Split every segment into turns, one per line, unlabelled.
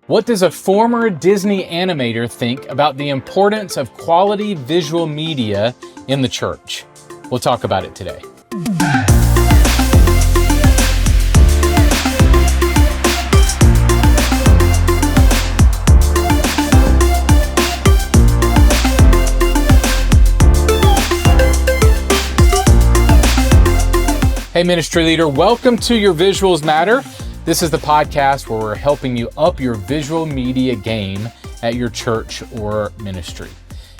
What does a former Disney animator think about the importance of quality visual media in the church? We'll talk about it today. Hey ministry leader, welcome to Your Visuals Matter. This is the podcast where we're helping you up your visual media game at your church or ministry.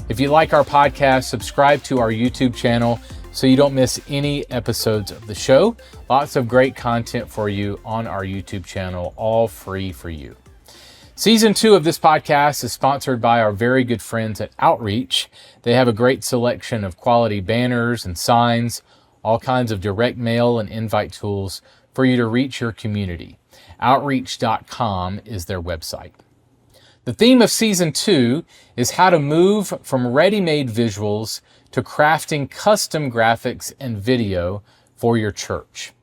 If you like our podcast, subscribe to our YouTube channel so you don't miss any episodes of the show. Lots of great content for you on our YouTube channel, all free for you. Season 2 of this podcast is sponsored by our very good friends at Outreach. They have a great selection of quality banners and signs, all kinds of direct mail and invite tools for you to reach your community. Outreach.com is their website. The theme of Season 2 is how to move from ready-made visuals to crafting custom graphics and video for your church.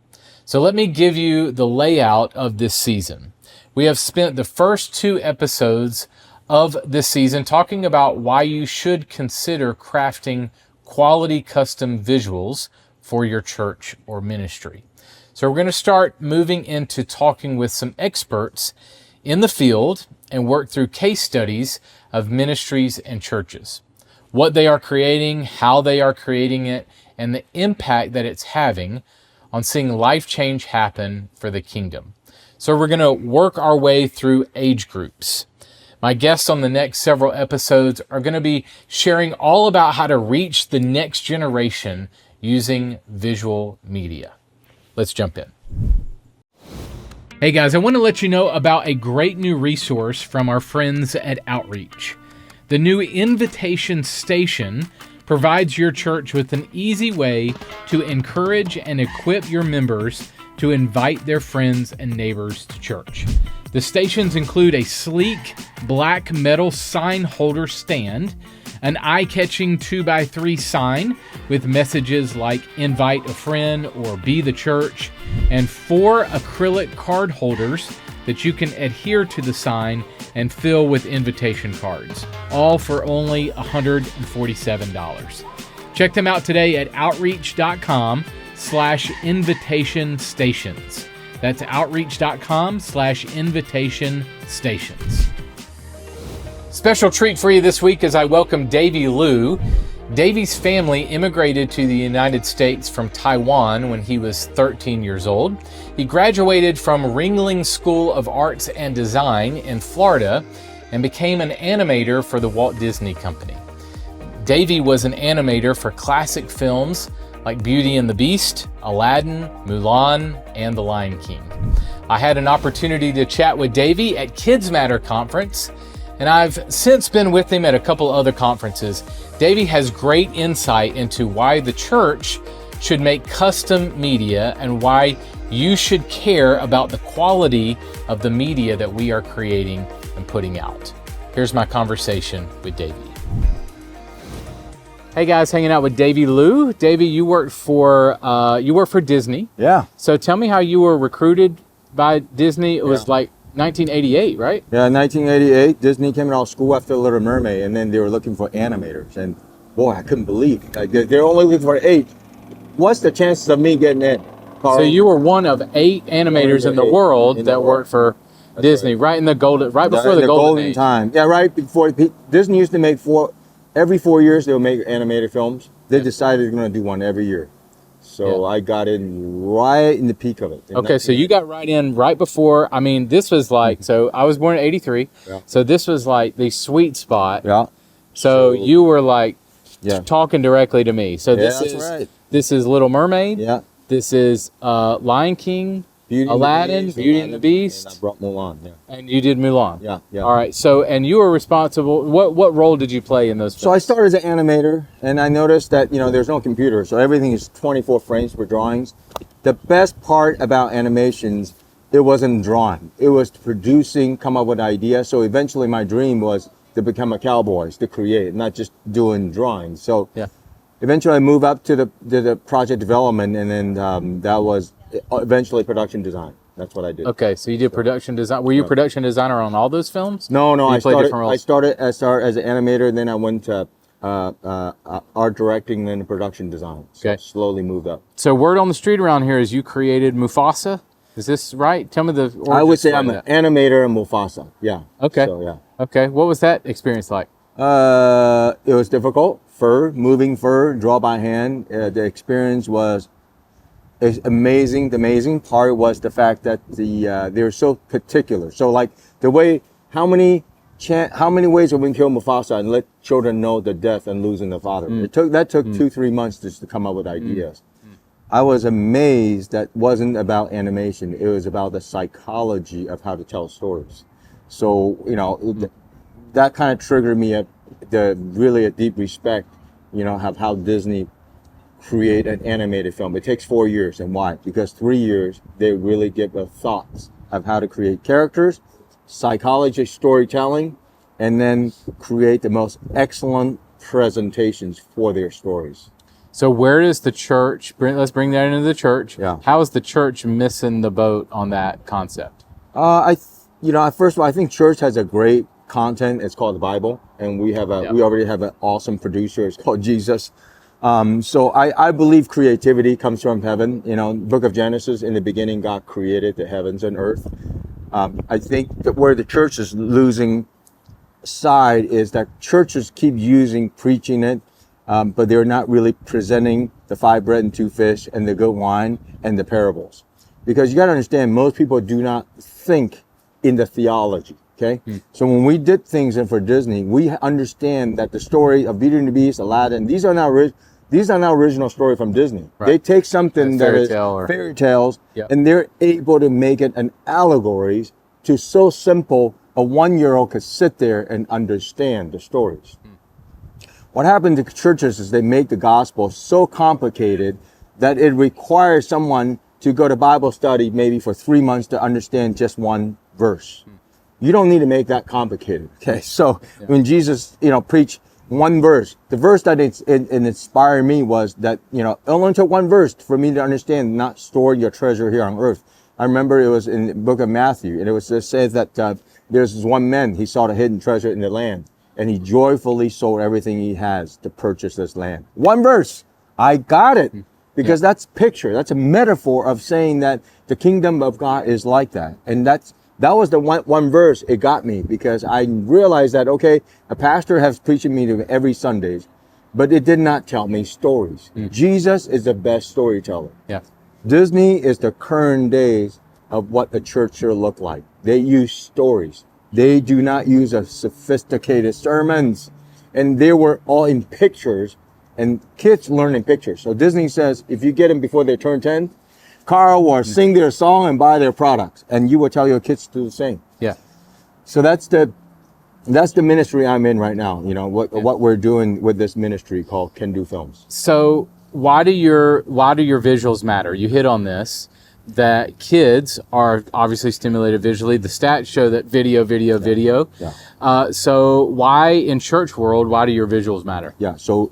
So let me give you the layout of this season. We have spent the first 2 episodes of this season talking about why you should consider crafting quality custom visuals for your church or ministry. So we're going to start moving into talking with some experts in the field and work through case studies of ministries and churches, what they are creating, how they are creating it, and the impact that it's having on seeing life change happen for the kingdom. So we're going to work our way through age groups. My guests on the next several episodes are going to be sharing all about how to reach the next generation using visual media. Let's jump in. Hey guys, I want to let you know about a great new resource from our friends at Outreach. The new invitation station provides your church with an easy way to encourage and equip your members to invite their friends and neighbors to church. The stations include a sleek black metal sign holder stand, an eye-catching 2x3 sign with messages like invite a friend or be the church, and 4 acrylic card holders that you can adhere to the sign and fill with invitation cards, all for only $147. Check them out today at outreach.com/invitation stations. That's outreach.com/invitation stations. Special treat for you this week as I welcome Davy Liu. Davy's family immigrated to the United States from Taiwan when he was 13 years old. He graduated from Ringling School of Arts and Design in Florida and became an animator for the Walt Disney Company. Davy was an animator for classic films like Beauty and the Beast, Aladdin, Mulan, and The Lion King. I had an opportunity to chat with Davy at KidzMatter Conference, and I've since been with him at a couple other conferences. Davy has great insight into why the church should make custom media and why you should care about the quality of the media that we are creating and putting out. Here's my conversation with Davy. Hey guys, hanging out with Davy Liu. Davy, you work for Disney.
Yeah.
So tell me how you were recruited by Disney. It was like 1988, right?
Yeah, 1988, Disney came out of school after Little Mermaid, and then they were looking for animators. And boy, I couldn't believe it. Like, they're only looking for 8. What's the chances of me getting in?
So you were one of 8 animators in the world that worked for Disney, right in the golden, right before the golden age.
Time. Yeah, right before. Disney used to make every 4 years they would make animated films. They decided they're going to do one every year. So I got in right in the peak of it.
Okay, so you got right in right before. I mean, this was like, so I was born in 83. Yeah. So this was like the sweet spot.
Yeah.
So you were like talking directly to me. So this is Little Mermaid.
Yeah.
This is Lion King, Aladdin, Beauty and the Beast.
And I brought Mulan. Yeah.
And you did Mulan.
Yeah.
All right. So, and you were responsible. What role did you play in those films?
So I started as an animator, and I noticed that there's no computer, so everything is 24 frames per drawings. The best part about animations, it wasn't drawing. It was producing, come up with ideas. So eventually, my dream was to become a cowboy, to create, not just doing drawings. So eventually, I moved up to the project development, and then that was eventually production design. That's what I did.
Okay, so you did production design. Were you a production designer on all those films?
No,
I
started as an animator, then I went to art directing, then production design. So I slowly moved up.
So word on the street around here is you created Mufasa. Is this right? Tell me the origin.
I would say I'm an animator in Mufasa. Yeah.
Okay.
So, yeah.
Okay. What was that experience like?
It was difficult. Moving fur, draw by hand. The experience was amazing. The amazing part was the fact that they were so particular. So like the way, how many ways have we killed Mufasa and let children know the death and losing the father? That took 2-3 months just to come up with ideas. I was amazed that wasn't about animation. It was about the psychology of how to tell stories. So, that kind of triggered me a deep respect, of how Disney create an animated film. It takes 4 years. And why? Because 3 years, they really give us thoughts of how to create characters, psychology, storytelling, and then create the most excellent presentations for their stories.
So where does the church, let's bring that into the church.
Yeah.
How is the church missing the boat on that concept?
First of all, I think church has a great content. It's called the Bible. And we already have an awesome producer. It's called Jesus. So I believe creativity comes from heaven. Book of Genesis, in the beginning, God created the heavens and earth. I think that where the church is losing side is that churches keep preaching it, but they're not really presenting the 5 bread and 2 fish and the good wine and the parables. Because you got to understand, most people do not think in the theology. Okay. So when we did things for Disney, we understand that the story of Beauty and the Beast, Aladdin, these are not original story from Disney. Right. They take something that is fairy tales, and they're able to make it an allegories to so simple a 1-year-old could sit there and understand the stories. What happened to churches is they make the gospel so complicated that it requires someone to go to Bible study maybe for 3 months to understand just one verse. You don't need to make that complicated. Okay. So when Jesus, preached one verse, the verse that it inspired me was that, it only took one verse for me to understand, not store your treasure here on earth. I remember it was in the book of Matthew, and it was just said that there's this one man, he saw the hidden treasure in the land, and he joyfully sold everything he has to purchase this land. One verse. I got it. Because that's a metaphor of saying that the kingdom of God is like that. And that was the one verse it got me, because I realized that, okay, a pastor has preaching me every Sundays, but it did not tell me stories. Jesus is the best storyteller. Yeah. Disney is the current days of what the church should look like. They use stories. They do not use a sophisticated sermons. And they were all in pictures, and kids learn in pictures. So Disney says, if you get them before they turn 10, Carl will sing their song and buy their products, and you will tell your kids to do the same. Yeah. So that's the ministry I'm in right now. What we're doing with this ministry called Kendu Films. So why do your visuals matter? You hit on this, that kids are obviously stimulated visually. The stats show that video. Yeah. So why in church world, why do your visuals matter? Yeah. So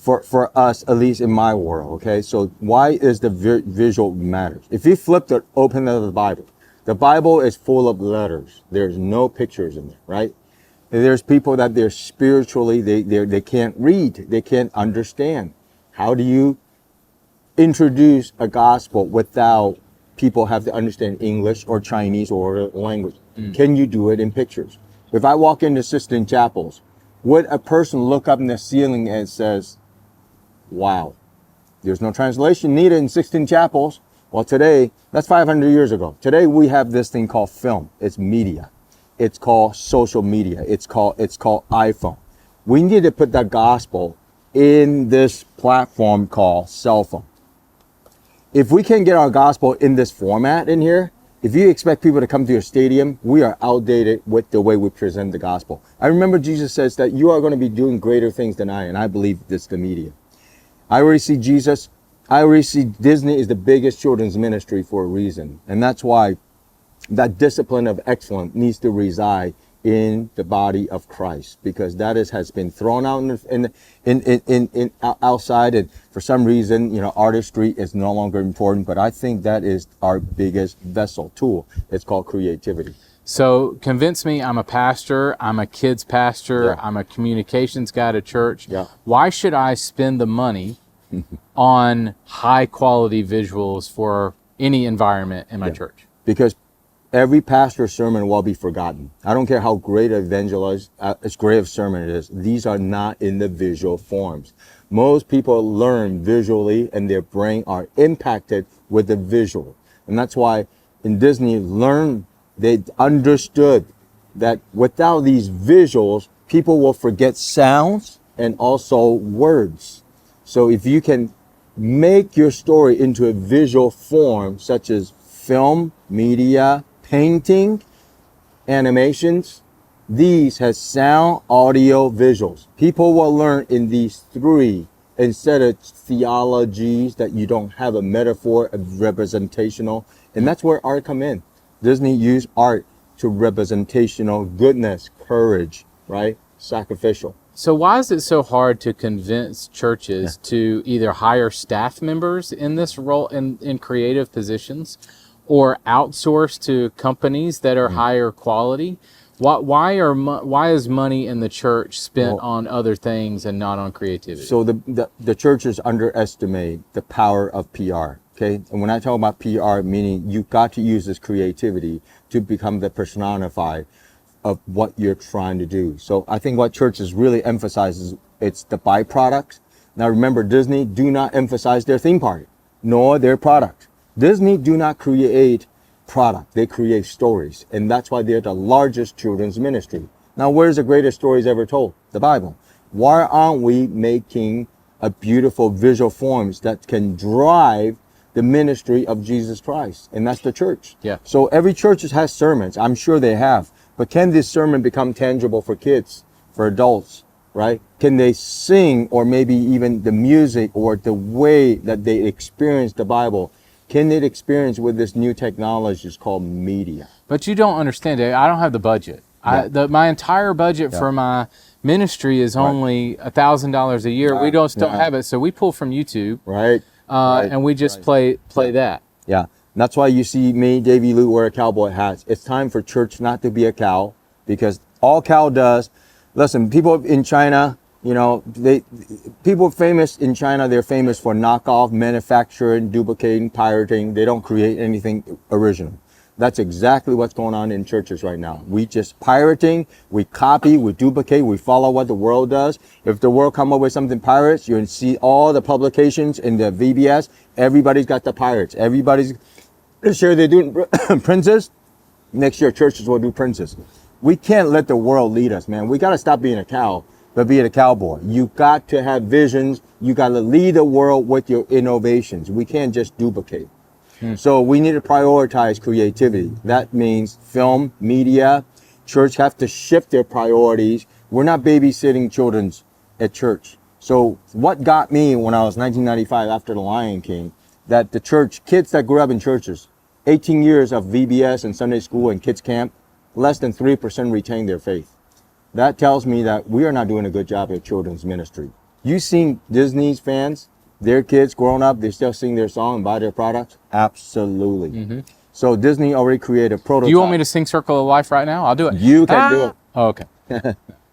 for us, at least in my world, okay. So why is the visual matters? If you open the Bible is full of letters. There's no pictures in there, right? And there's people that they're spiritually, they can't read, they can't understand. How do you introduce a gospel without people have to understand English or Chinese or language? Can you do it in pictures? If I walk into Sistine Chapels, would a person look up in the ceiling and says, wow, there's no translation needed in Sistine Chapels? Well, today, that's 500 years ago. Today, we have this thing called film. It's media. It's called social media. It's called iPhone. We need to put that gospel in this platform called cell phone. If we can get our gospel in this format in here, if you expect people to come to your stadium, we are outdated with the way we present the gospel. I remember Jesus says that you are going to be doing greater things than I, and I believe this is the media. I already see Jesus. I already see Disney is the biggest children's ministry for a reason. And that's why that discipline of excellence needs to reside in the body of Christ, because that has been thrown out in outside, and for some reason, artistry is no longer important. But I think that is our biggest vessel tool. It's called creativity.
So convince me. I'm a pastor. I'm a kids pastor.
Yeah.
I'm a communications guy at church.
Yeah.
Why should I spend the money on high quality visuals for any environment in my church?
Because every pastor's sermon will be forgotten. I don't care how great an evangelist, as great a sermon it is. These are not in the visual forms. Most people learn visually, and their brain are impacted with the visual. And that's why in Disney, they understood that without these visuals, people will forget sounds and also words. So if you can make your story into a visual form, such as film, media, painting, animations, these has sound, audio, visuals. People will learn in these three instead of theologies that you don't have a metaphor, a representational. And that's where art come in. Disney used art to representational goodness, courage, right? Sacrificial.
So why is it so hard to convince churches to either hire staff members in this role in creative positions, or outsource to companies that are higher quality? Why is money in the church spent on other things and not on creativity?
So the churches underestimate the power of PR. Okay, and when I talk about PR, meaning you got to use this creativity to become the personified of what you're trying to do. So I think what churches really emphasizes, it's the byproducts. Now remember, Disney do not emphasize their theme park, nor their product. Disney do not create product, they create stories. And that's why they're the largest children's ministry. Now, where's the greatest stories ever told? The Bible. Why aren't we making a beautiful visual forms that can drive the ministry of Jesus Christ? And that's the church.
Yeah.
So every church has sermons. I'm sure they have. But can this sermon become tangible for kids, for adults, right? Can they sing, or maybe even the music or the way that they experience the Bible? Can they experience with this new technology called media?
But you don't understand it. I don't have the budget.
Yeah.
My entire budget for my ministry is only $1,000 a year. We don't have it, so we pull from YouTube,
right?
And we just play that.
Yeah, and that's why you see me, Davy Liu, wear a cowboy hat. It's time for church not to be a cow, because all cow does. Listen, people in China, people famous in China, they're famous for knockoff, manufacturing, duplicating, pirating. They don't create anything original. That's exactly what's going on in churches right now. We just pirating, we copy, we duplicate, we follow what the world does. If the world come up with something pirates, you'll see all the publications in the VBS. Everybody's got the pirates. This year they're doing princes. Next year churches will do princes. We can't let the world lead us, man. We got to stop being a cow, but being a cowboy. You got to have visions. You got to lead the world with your innovations. We can't just duplicate. So we need to prioritize creativity. That means film, media. Church have to shift their priorities. We're not babysitting children at church. So what got me when I was 1995 after The Lion King, that the church, kids that grew up in churches, 18 years of VBS and Sunday school and kids camp, less than 3% retain their faith. That tells me that we are not doing a good job at children's ministry. You seen Disney's fans? Their kids growing up, they still sing their song and buy their products? Absolutely. So Disney already created a prototype.
Do you want me to sing Circle of Life right now? I'll do it.
You can do it.
Oh, okay.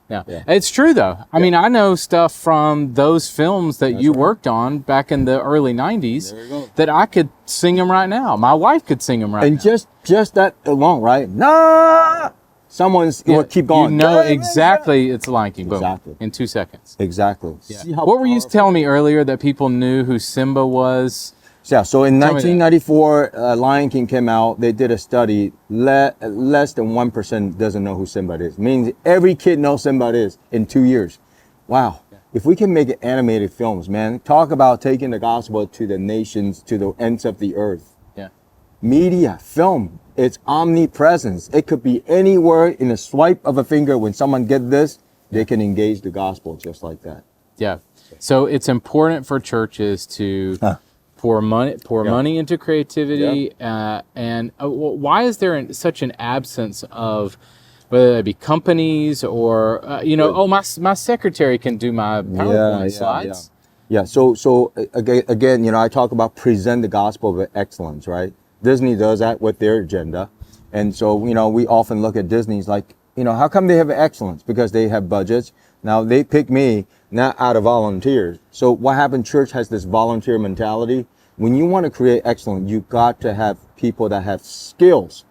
Yeah. It's true though. I mean, I know stuff from those films that you worked on back in the early 90s that I could sing them right now. My wife could sing them right now.
And just that alone, right? Nah! Someone's will keep going.
Exactly. It's Lion King. Boom.
Exactly.
In 2 seconds.
Exactly.
Yeah. What were you telling me earlier that people knew who Simba was?
Yeah, so in 1994, Lion King came out. They did a study. Less than 1% doesn't know who Simba is. Means every kid knows Simba is in 2 years. Wow. If we can make animated films, man, talk about taking the gospel to the nations, to the ends of the earth.
Yeah.
Media, film, it's omnipresence. It could be anywhere in a swipe of a finger. When someone gets this, they can engage the gospel just like that.
Yeah. So it's important for churches to pour money into creativity. And why is there such an absence of, whether they be companies or my secretary can do my PowerPoint slides.
Yeah. So again, I talk about present the gospel with excellence, right? Disney does that with their agenda, and so we often look at Disney's like, how come they have excellence? Because they have budgets. Now they pick me not out of volunteers. So what happened? Church has this volunteer mentality. When you want to create excellence, you got to have people that have skills.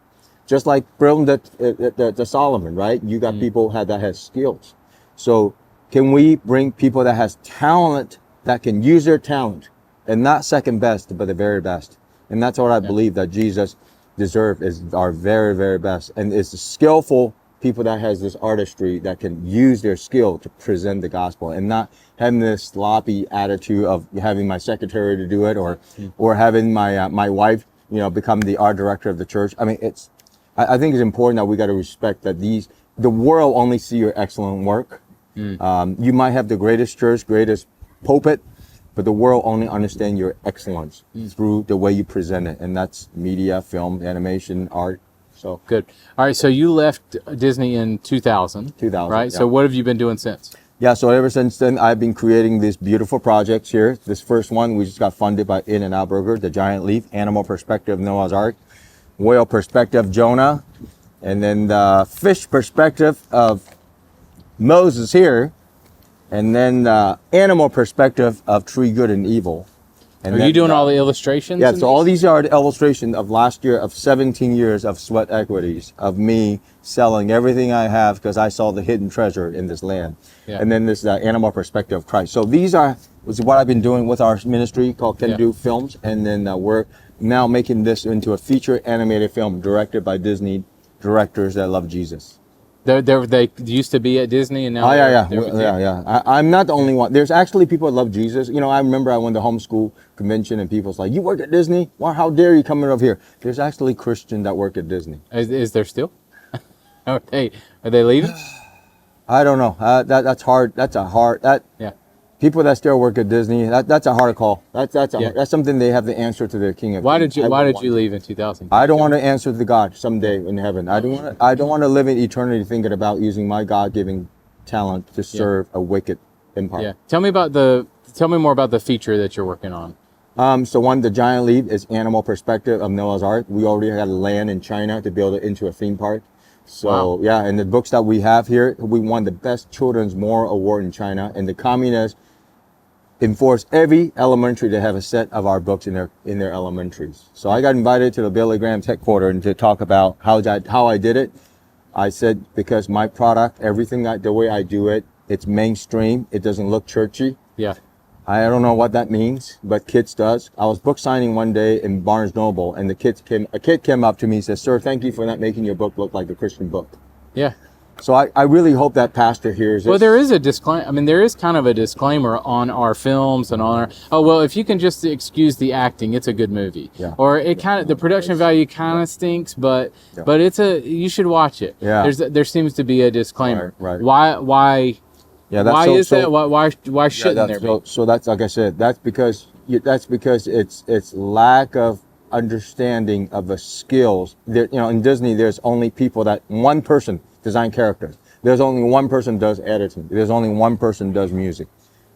Just like building the Solomon, right? You got people that have skills. So can we bring people that has talent, that can use their talent, and not second best, but the very best? And that's what I believe that Jesus deserves, is our very, very best. And it's the skillful people that has this artistry that can use their skill to present the gospel, and not having this sloppy attitude of having my secretary to do it, or having my wife, become the art director of the church. I mean, I think it's important that we got to respect that the world only see your excellent work. You might have the greatest church, greatest pulpit, but the world only understand your excellence through the way you present it. And that's media, film, animation, art. So
good. All right. So you left Disney in 2000.
2000.
Right.
Yeah.
So what have you been doing since?
Yeah. So ever since then, I've been creating these beautiful projects here. This first one, we just got funded by In-N-Out Burger, the Giant Leap, Animal Perspective, Noah's Ark, Whale Perspective, Jonah, and then the fish perspective of Moses here, and then the animal perspective of Tree Good and Evil. And
Are you doing all the illustrations?
Yeah, so all these are the illustrations of last year of 17 years of sweat equities, of me selling everything I have because I saw the hidden treasure in this land. Yeah. And then this animal perspective of Christ. So these was what I've been doing with our ministry called Kendu Films, and then we're now making this into a feature animated film directed by Disney directors that love Jesus.
They used to be at Disney, and now
I'm not the only one. There's actually people that love Jesus. I remember I went to homeschool convention and people's like, "You work at Disney? Wow, how dare you come over here?" There's actually Christians that work at Disney.
Is there still? Are they leaving?
I don't know. That's hard. People that still work at Disney, that's a hard call. That's something they have the answer to their King of Kings.
Why did you leave in 2000?
I don't want to answer to God someday in heaven. I don't want to live in eternity thinking about using my God-given talent to serve a wicked empire.
Yeah. Tell me more about the feature that you're working on.
So the Giant Leap is animal perspective of Noah's Ark. We already had land in China to build it into a theme park. So and the books that we have here, we won the best children's moral award in China, and the communists enforce every elementary to have a set of our books in their elementaries. So I got invited to the Billy Graham's headquarters and to talk about how I did it. I said, because my product, everything the way I do it, it's mainstream. It doesn't look churchy.
Yeah.
I don't know what that means, but Kids does. I was book signing one day in Barnes Noble, and a kid came up to me and said, "Sir, thank you for not making your book look like a Christian book."
Yeah.
So I really hope that pastor hears it.
Well, there is a disclaimer. I mean, there is kind of a disclaimer on our films and on our. If you can just excuse the acting, it's a good movie.
Yeah.
Or the production value kind of stinks, but you should watch it.
Yeah.
There seems to be a disclaimer.
Right.
Why?
Yeah.
Why shouldn't there be?
So that's, like I said, that's because it's lack of understanding of the skills. In Disney, there's only one person design characters. There's only one person does editing. There's only one person does music.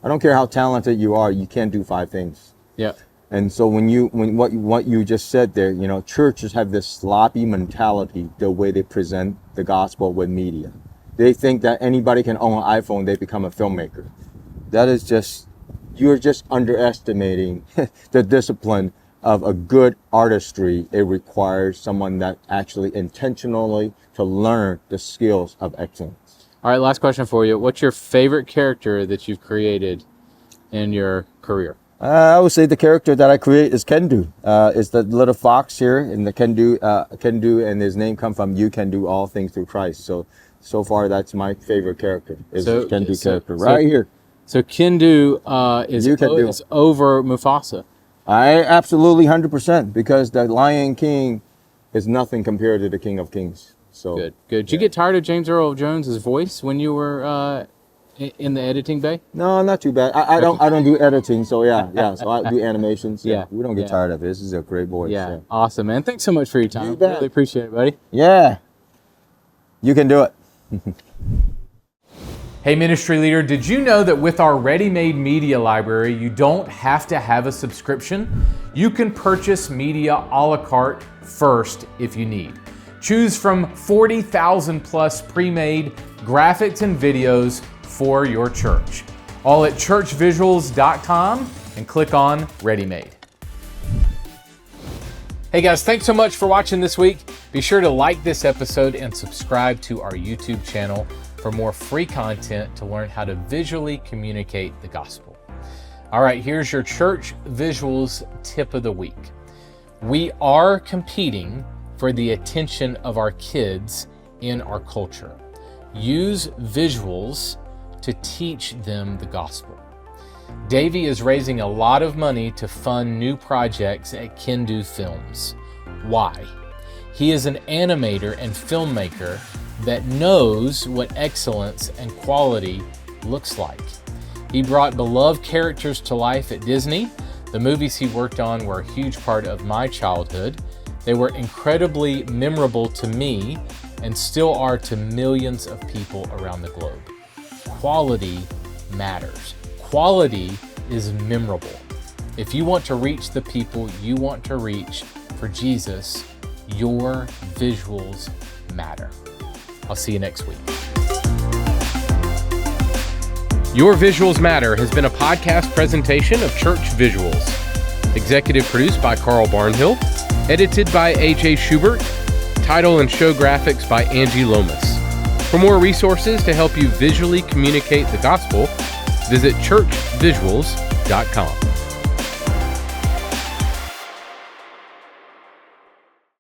I don't care how talented you are, you can't do 5 things.
Yeah.
And so when what you just said there, churches have this sloppy mentality, the way they present the gospel with media. They think that anybody can own an iPhone, they become a filmmaker. That is you're just underestimating the discipline of a good artistry. It requires someone that actually intentionally to learn the skills of excellence.
All right, last question for you. What's your favorite character that you've created in your career?
I would say the character that I create is Kendu. It's the little fox here, and the Kendu, and his name comes from "You can do all things through Christ." So far, that's my favorite character. Is the Kendu character right here. So
Kendu is over Mufasa.
I absolutely 100%, because the Lion King is nothing compared to the King of Kings. So
good. Did you get tired of James Earl Jones's voice when you were in the editing bay?
No, not too bad. I don't do editing, so yeah. So I do animations. Yeah, we don't get tired of it. This is a great voice.
Yeah, awesome, man. Thanks so much for your time. Really appreciate it, buddy.
Yeah. You can do it.
Hey ministry leader, did you know that with our ready-made media library, you don't have to have a subscription? You can purchase media a la carte first if you need. Choose from 40,000 plus pre-made graphics and videos for your church. All at churchvisuals.com and click on Ready Made. Hey guys, thanks so much for watching this week. Be sure to like this episode and subscribe to our YouTube channel for more free content to learn how to visually communicate the gospel. All right, here's your church visuals tip of the week. We are competing for the attention of our kids in our culture. Use visuals to teach them the gospel. Davy is raising a lot of money to fund new projects at Kendu Films. Why? He is an animator and filmmaker that knows what excellence and quality looks like. He brought beloved characters to life at Disney. The movies he worked on were a huge part of my childhood. They were incredibly memorable to me and still are to millions of people around the globe. Quality matters. Quality is memorable. If you want to reach the people you want to reach for Jesus, your visuals matter. I'll see you next week. Your Visuals Matter has been a podcast presentation of Church Visuals. Executive produced by Carl Barnhill. Edited by AJ Schubert. Title and show graphics by Angie Lomas. For more resources to help you visually communicate the gospel, visit churchvisuals.com.